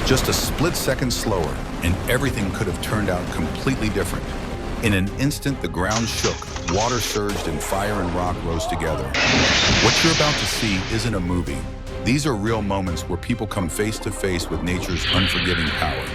Just a split second slower, and everything could have turned out completely different. In an instant, the ground shook, water surged, and fire and rock rose together. What you're about to see isn't a movie. These are real moments where people come face to face with nature's unforgiving power.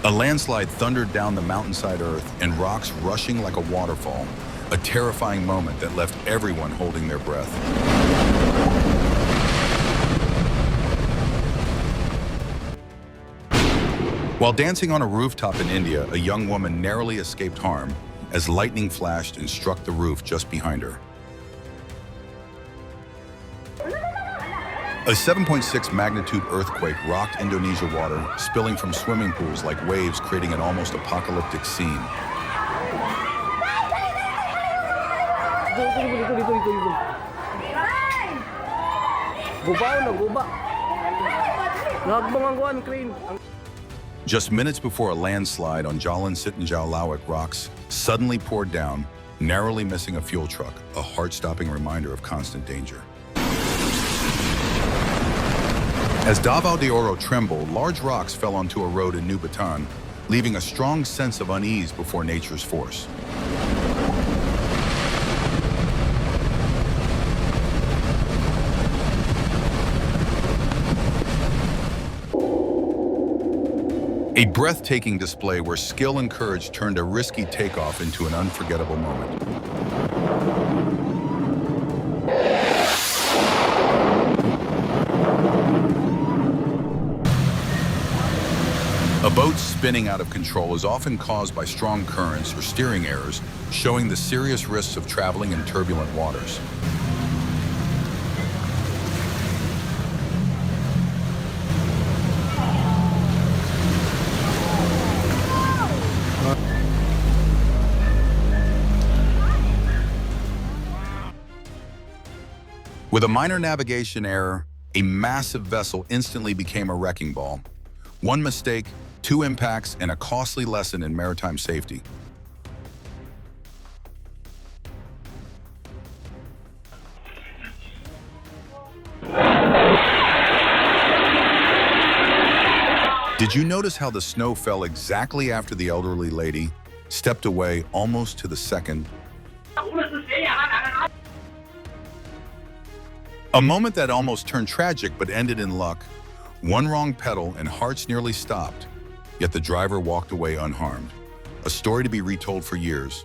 A landslide thundered down the mountainside earth and rocks rushing like a waterfall, a terrifying moment that left everyone holding their breath. While dancing on a rooftop in India, a young woman narrowly escaped harm as lightning flashed and struck the roof just behind her. A 7.6 magnitude earthquake rocked Indonesia water, spilling from swimming pools like waves, creating an almost apocalyptic scene. Just minutes before a landslide on Jalan Sitinjau Lawak rocks suddenly poured down, narrowly missing a fuel truck, a heart-stopping reminder of constant danger. As Davao de Oro trembled, large rocks fell onto a road in New Bataan, leaving a strong sense of unease before nature's force. A breathtaking display where skill and courage turned a risky takeoff into an unforgettable moment. A boat spinning out of control is often caused by strong currents or steering errors, showing the serious risks of traveling in turbulent waters. With a minor navigation error, a massive vessel instantly became a wrecking ball. One mistake, two impacts, and a costly lesson in maritime safety. Did you notice how the snow fell exactly after the elderly lady stepped away almost to the second? A moment that almost turned tragic but ended in luck. One wrong pedal and hearts nearly stopped, yet the driver walked away unharmed. A story to be retold for years.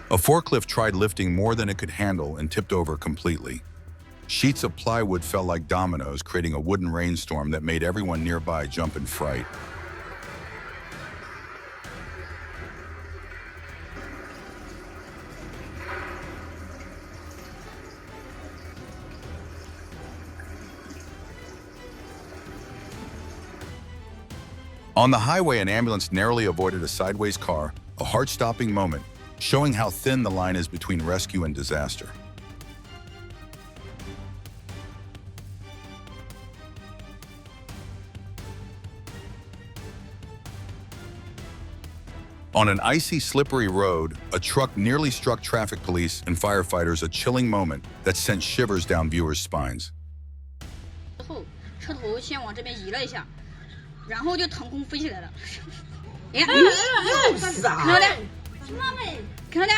A forklift tried lifting more than it could handle and tipped over completely. Sheets of plywood fell like dominoes, creating a wooden rainstorm that made everyone nearby jump in fright. On the highway, an ambulance narrowly avoided a sideways car, a heart-stopping moment, showing how thin the line is between rescue and disaster. On an icy, slippery road, a truck nearly struck traffic police and firefighters, a chilling moment that sent shivers down viewers' spines. 车头先往这边移了一下，然后就腾空飞起来了。哎，看到的，看到的，看到的。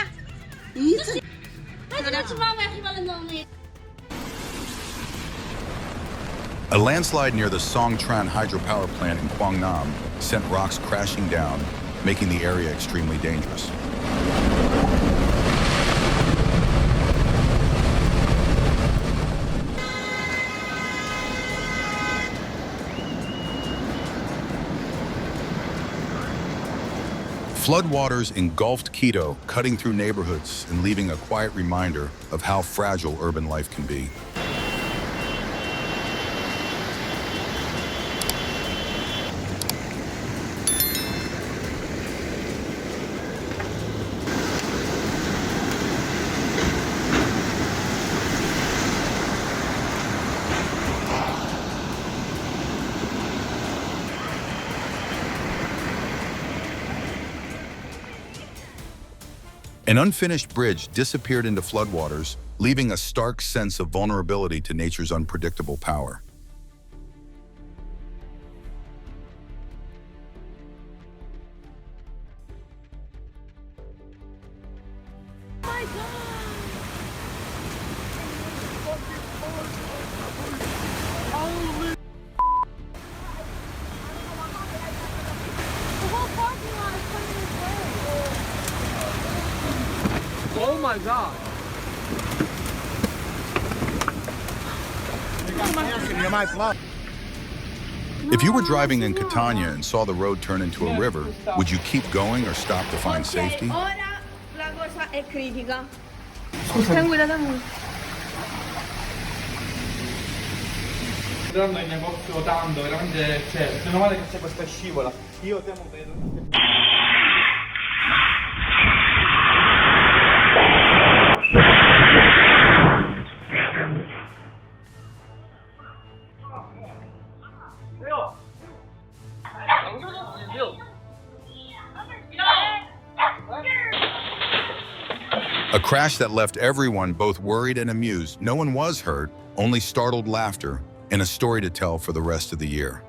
A landslide near the Songtran hydropower plant in Quang Nam sent rocks crashing down, making the area extremely dangerous. Floodwaters engulfed Quito, cutting through neighborhoods and leaving a quiet reminder of how fragile urban life can be. An unfinished bridge disappeared into floodwaters, leaving a stark sense of vulnerability to nature's unpredictable power. Oh my God. If you were driving in Catania and saw the road turn into a river, would you keep going or stop to find safety? Ora la cosa è critica. Tranquilla, tranquilla. Entrando in negozio tanto, veramente, cioè, meno male che c'è questa scivola. Io temo vedo. A crash that left everyone both worried and amused. No one was hurt, only startled laughter, and a story to tell for the rest of the year.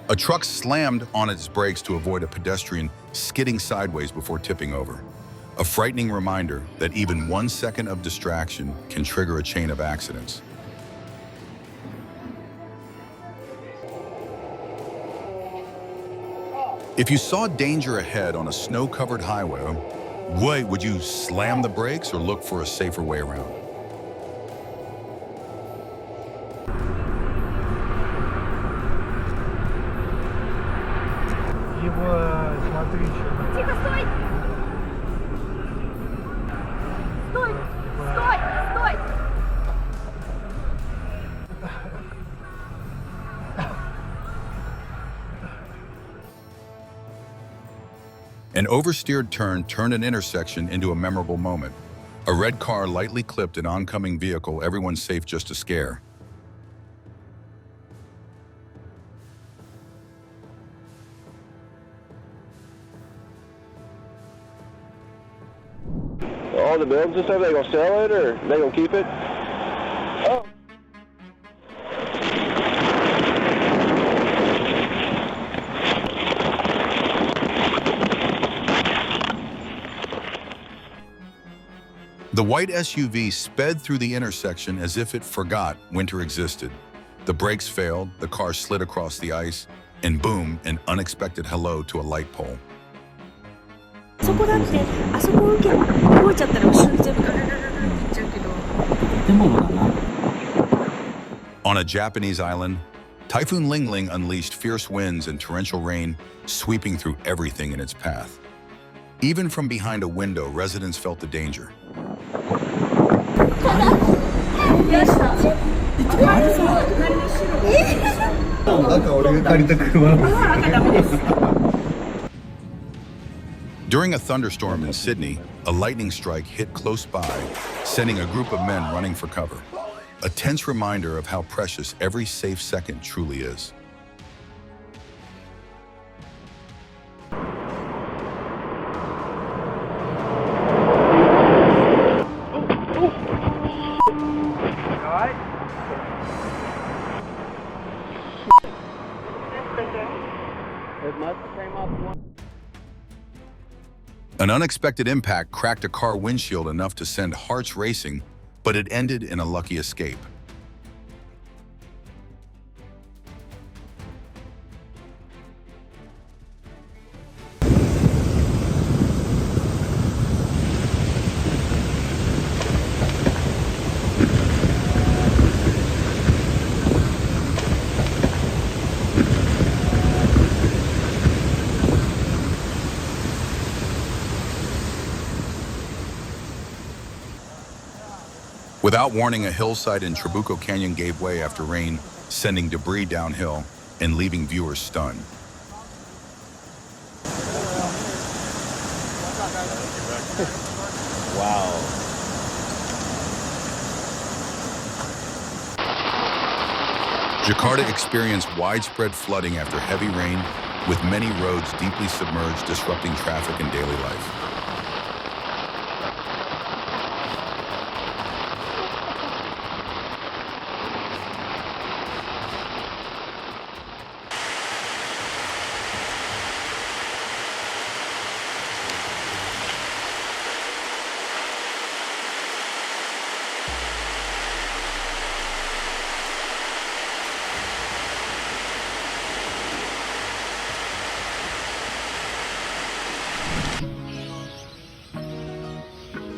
A truck slammed on its brakes to avoid a pedestrian skidding sideways before tipping over. A frightening reminder that even 1 second of distraction can trigger a chain of accidents. If you saw danger ahead on a snow-covered highway, would you slam the brakes or look for a safer way around? Тихо, стой! Стой! Стой! Стой! An oversteered turn turned an intersection into a memorable moment. A red car lightly clipped an oncoming vehicle, everyone safe just a scare. All the buildings and stuff, they gonna sell it or they gonna keep it? Oh. The white SUV sped through the intersection as if it forgot winter existed. The brakes failed, the car slid across the ice, and boom, an unexpected hello to a light pole. そこだって、あそこ受け動いちゃったら後ろに全部ガラガラガラっていっちゃうけど。建物だな。On a Japanese island, Typhoon Lingling unleashed fierce winds and torrential rain, sweeping through everything in its path. Even from behind a window, residents felt the danger. During a thunderstorm in Sydney, a lightning strike hit close by, sending a group of men running for cover. A tense reminder of how precious every safe second truly is. An unexpected impact cracked a car windshield enough to send hearts racing, but it ended in a lucky escape. Without warning, a hillside in Trabuco Canyon gave way after rain, sending debris downhill and leaving viewers stunned. Wow. Jakarta experienced widespread flooding after heavy rain, with many roads deeply submerged, disrupting traffic and daily life.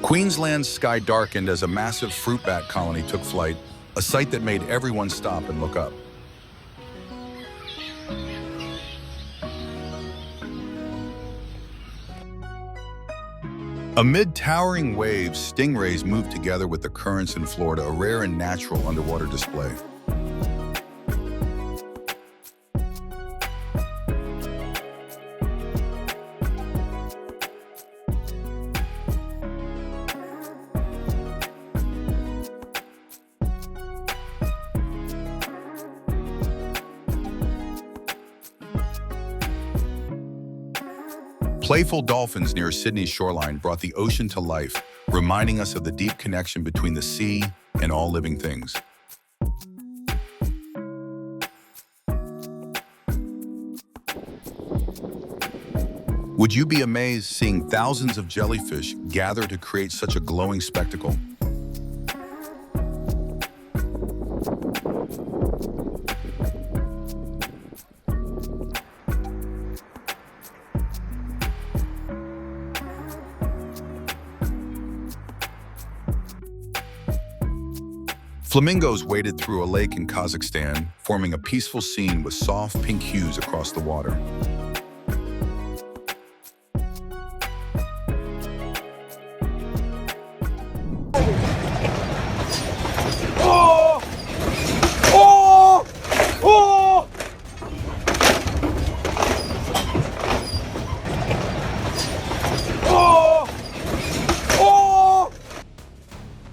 Queensland's sky darkened as a massive fruit bat colony took flight, a sight that made everyone stop and look up. Amid towering waves, stingrays moved together with the currents in Florida, a rare and natural underwater display. Playful dolphins near Sydney's shoreline brought the ocean to life, reminding us of the deep connection between the sea and all living things. Would you be amazed seeing thousands of jellyfish gather to create such a glowing spectacle? Flamingos waded through a lake in Kazakhstan, forming a peaceful scene with soft pink hues across the water.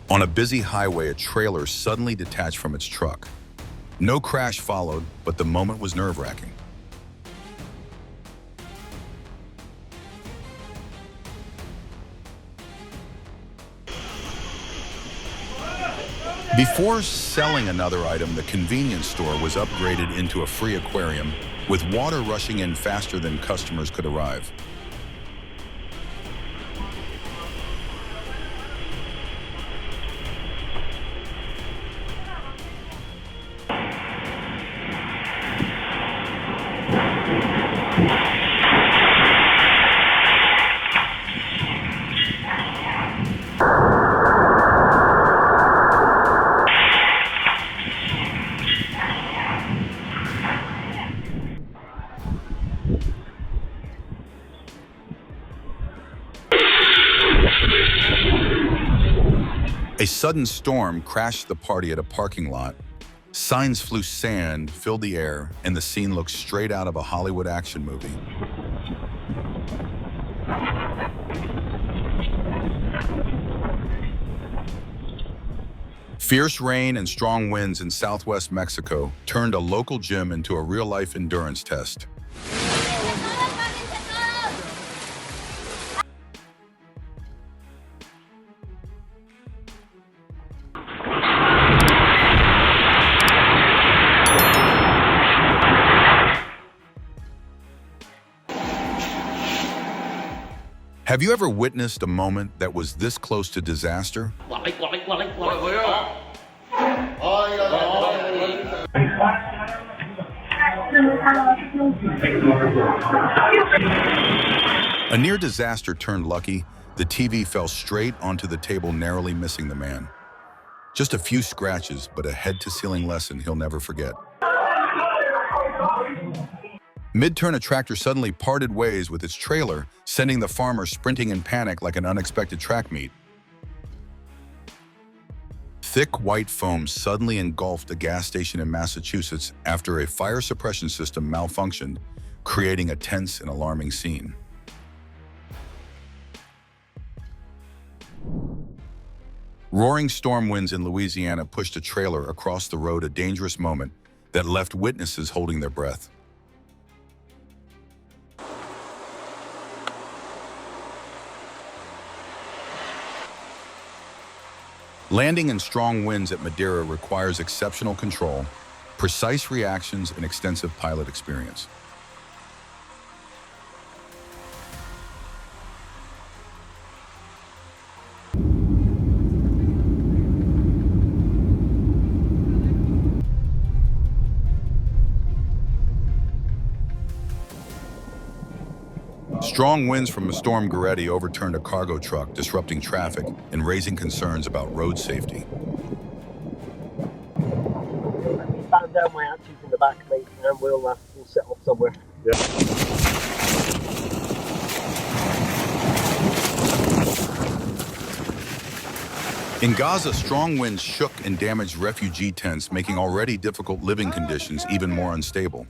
On a busy highway, a trailer suddenly detached from its truck. No crash followed, but the moment was nerve-wracking. Before selling another item, the convenience store was upgraded into a free aquarium, with water rushing in faster than customers could arrive. A sudden storm crashed the party at a parking lot. Signs flew, sand filled the air, and the scene looked straight out of a Hollywood action movie. Fierce rain and strong winds in southwest Mexico turned a local gym into a real-life endurance test. Have you ever witnessed a moment that was this close to disaster? A near disaster turned lucky. The TV fell straight onto the table, narrowly missing the man. Just a few scratches, but a head-to-ceiling lesson he'll never forget. Mid-turn, a tractor suddenly parted ways with its trailer, sending the farmer sprinting in panic like an unexpected track meet. Thick white foam suddenly engulfed a gas station in Massachusetts after a fire suppression system malfunctioned, creating a tense and alarming scene. Roaring storm winds in Louisiana pushed a trailer across the road, a dangerous moment that left witnesses holding their breath. Landing in strong winds at Madeira requires exceptional control, precise reactions, and extensive pilot experience. Strong winds from Storm Goretti overturned a cargo truck, disrupting traffic and raising concerns about road safety. Batten down my hatches in the back, mate, and we'll set off somewhere. Yeah. In Gaza, strong winds shook and damaged refugee tents, making already difficult living conditions even more unstable.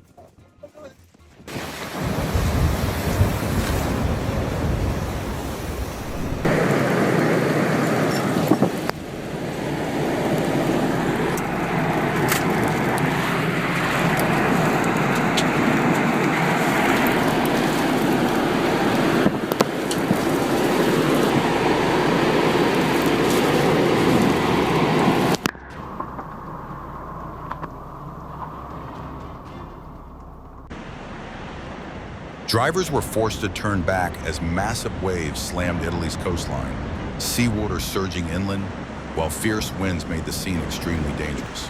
Drivers were forced to turn back as massive waves slammed Italy's coastline, seawater surging inland, while fierce winds made the scene extremely dangerous.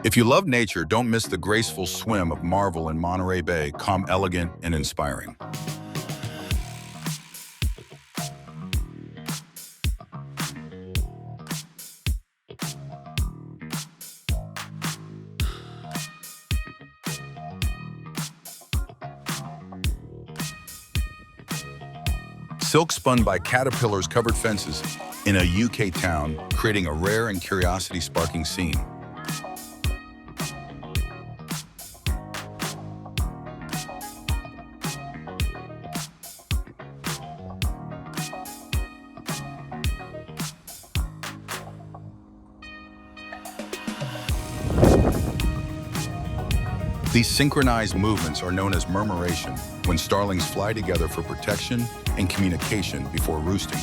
If you love nature, don't miss the graceful swim of Marvel in Monterey Bay, calm, elegant, and inspiring. Silk spun by caterpillars covered fences in a UK town, creating a rare and curiosity-sparking scene. These synchronized movements are known as murmuration, when starlings fly together for protection and communication before roosting.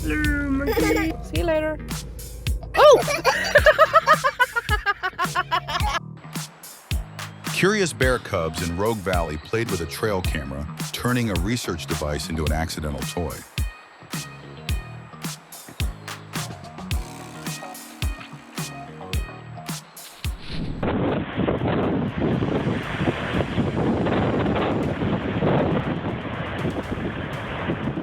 Hello, monkey. See you later. Oh! Curious bear cubs in Rogue Valley played with a trail camera, turning a research device into an accidental toy.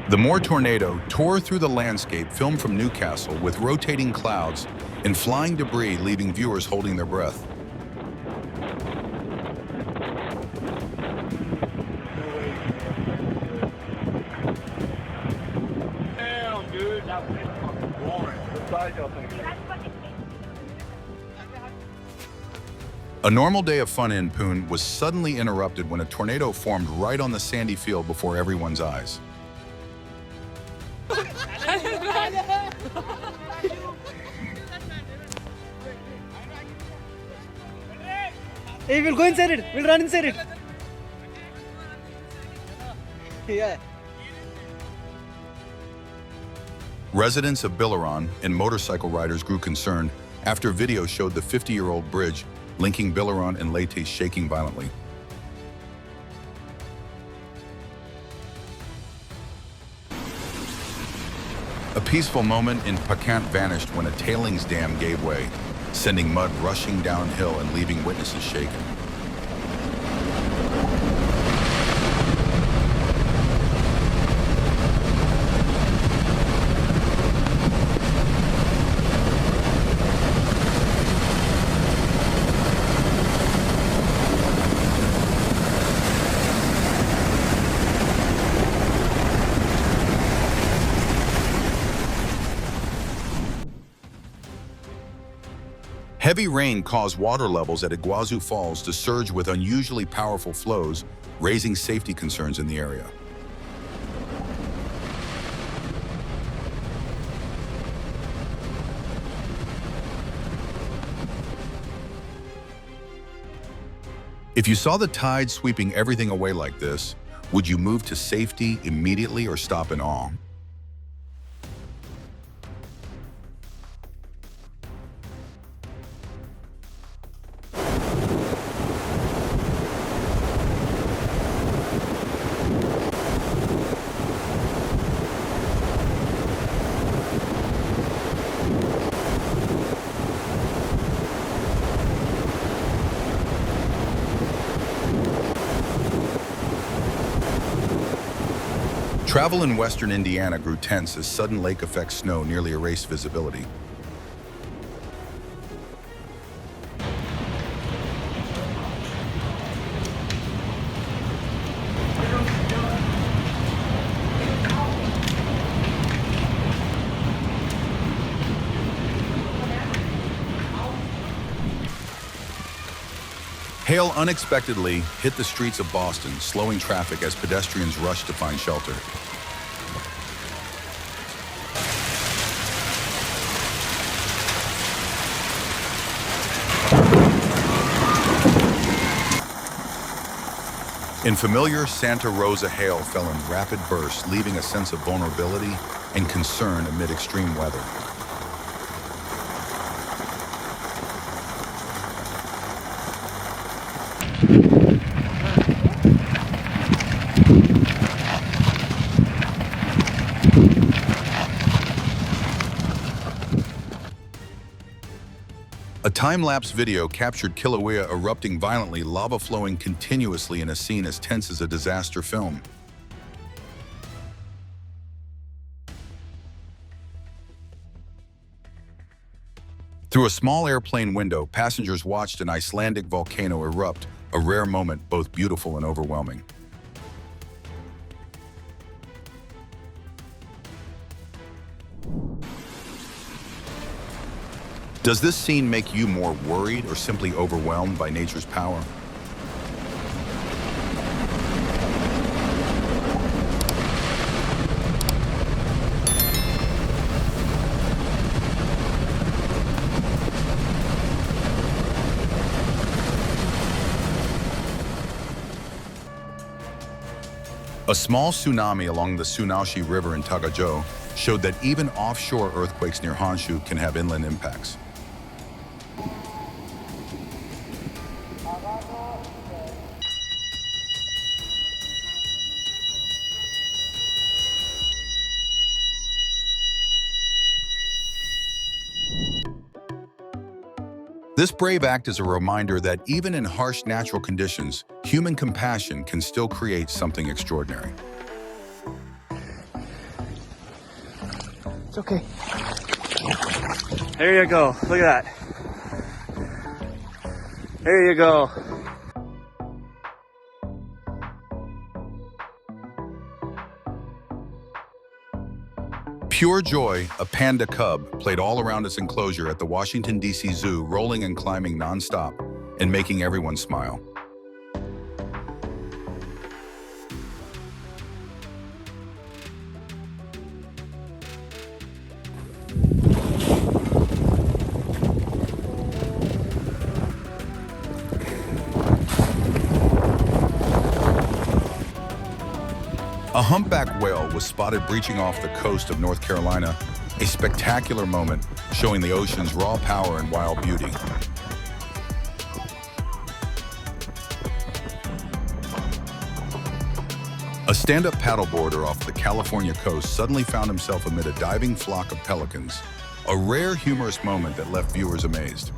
The Moore tornado tore through the landscape, filmed from Newcastle, with rotating clouds and flying debris, leaving viewers holding their breath. A normal day of fun in Poon was suddenly interrupted when a tornado formed right on the sandy field before everyone's eyes. Hey, we'll go inside it. We'll run inside it. Yeah. Residents of Bilaran and motorcycle riders grew concerned after video showed the 50-year-old bridge linking Bilaran and Leyte shaking violently. A peaceful moment in Pakant vanished when a tailings dam gave way, sending mud rushing downhill and leaving witnesses shaken. Heavy rain caused water levels at Iguazu Falls to surge with unusually powerful flows, raising safety concerns in the area. If you saw the tide sweeping everything away like this, would you move to safety immediately or stop in awe? Travel in western Indiana grew tense as sudden lake-effect snow nearly erased visibility. Hail unexpectedly hit the streets of Boston, slowing traffic as pedestrians rushed to find shelter. In familiar Santa Rosa hail fell in rapid bursts, leaving a sense of vulnerability and concern amid extreme weather. A time-lapse video captured Kilauea erupting violently, lava flowing continuously in a scene as tense as a disaster film. Through a small airplane window, passengers watched an Icelandic volcano erupt, a rare moment both beautiful and overwhelming. Does this scene make you more worried or simply overwhelmed by nature's power? A small tsunami along the Sunaoshi River in Tagajo showed that even offshore earthquakes near Honshu can have inland impacts. This brave act is a reminder that even in harsh natural conditions, human compassion can still create something extraordinary. It's okay. There you go. Look at that. There you go. Pure joy, a panda cub, played all around its enclosure at the Washington, D.C. Zoo, rolling and climbing nonstop and making everyone smile. A humpback whale was spotted breaching off the coast of North Carolina, a spectacular moment showing the ocean's raw power and wild beauty. A stand-up paddleboarder off the California coast suddenly found himself amid a diving flock of pelicans, a rare humorous moment that left viewers amazed.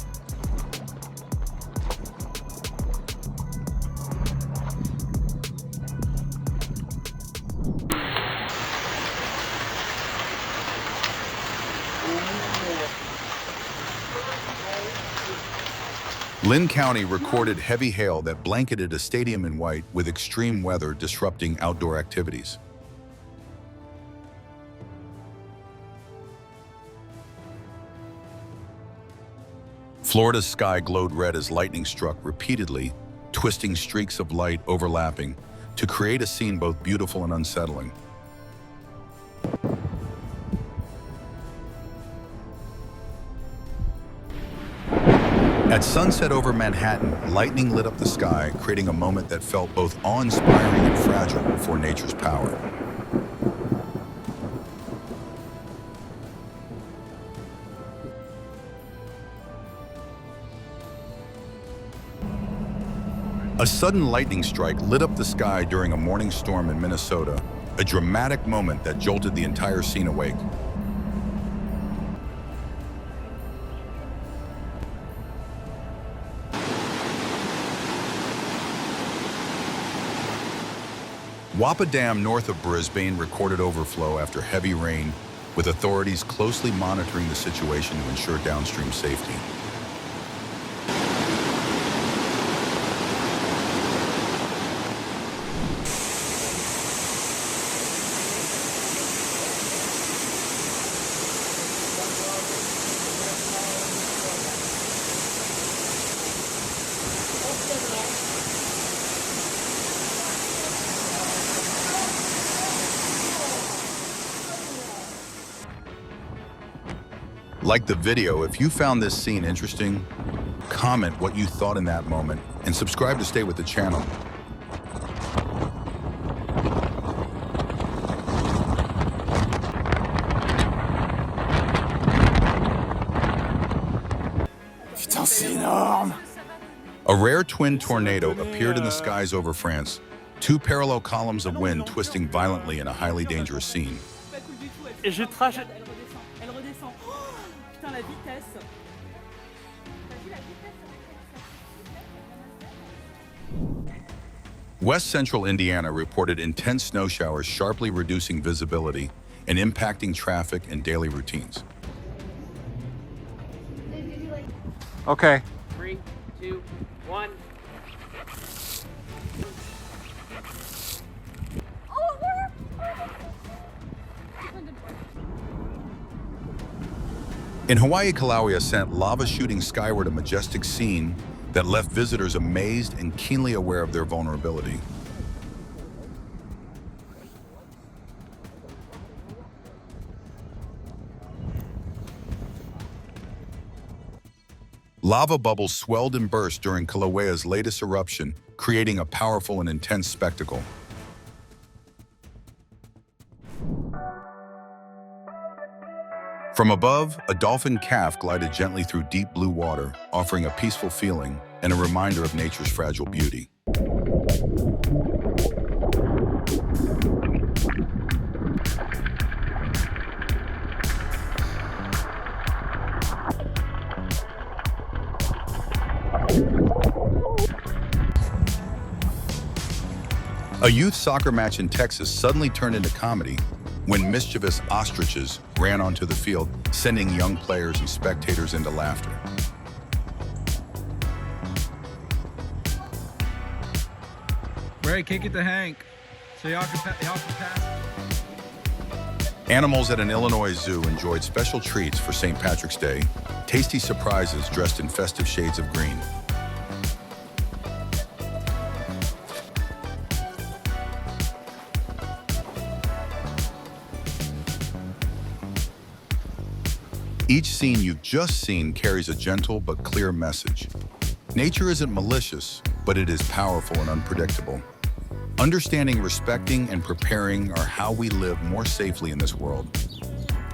Lynn County recorded heavy hail that blanketed a stadium in white, with extreme weather disrupting outdoor activities. Florida's sky glowed red as lightning struck repeatedly, twisting streaks of light overlapping to create a scene both beautiful and unsettling. At sunset over Manhattan, lightning lit up the sky, creating a moment that felt both awe-inspiring and fragile before nature's power. A sudden lightning strike lit up the sky during a morning storm in Minnesota, a dramatic moment that jolted the entire scene awake. Wappa Dam north of Brisbane recorded overflow after heavy rain, with authorities closely monitoring the situation to ensure downstream safety. Like the video, if you found this scene interesting, comment what you thought in that moment, and subscribe to stay with the channel. Putain, c'est énorme! A rare twin tornado appeared in the skies over France, two parallel columns of wind twisting violently in a highly dangerous scene. Et je trash. Elle redescend. Oh, putain, la vitesse. West central Indiana reported intense snow showers sharply reducing visibility and impacting traffic and daily routines. Okay. 3, 2, 1. In Hawaii, Kilauea sent lava shooting skyward a majestic scene that left visitors amazed and keenly aware of their vulnerability. Lava bubbles swelled and burst during Kilauea's latest eruption, creating a powerful and intense spectacle. From above, a dolphin calf glided gently through deep blue water, offering a peaceful feeling and a reminder of nature's fragile beauty. A youth soccer match in Texas suddenly turned into comedy when mischievous ostriches ran onto the field, sending young players and spectators into laughter. Ray, kick it to Hank so y'all can pass. Animals at an Illinois zoo enjoyed special treats for St. Patrick's Day, tasty surprises dressed in festive shades of green. Each scene you've just seen carries a gentle but clear message. Nature isn't malicious, but it is powerful and unpredictable. Understanding, respecting, and preparing are how we live more safely in this world.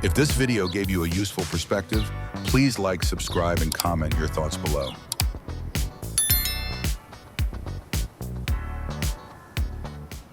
If this video gave you a useful perspective, please like, subscribe, and comment your thoughts below.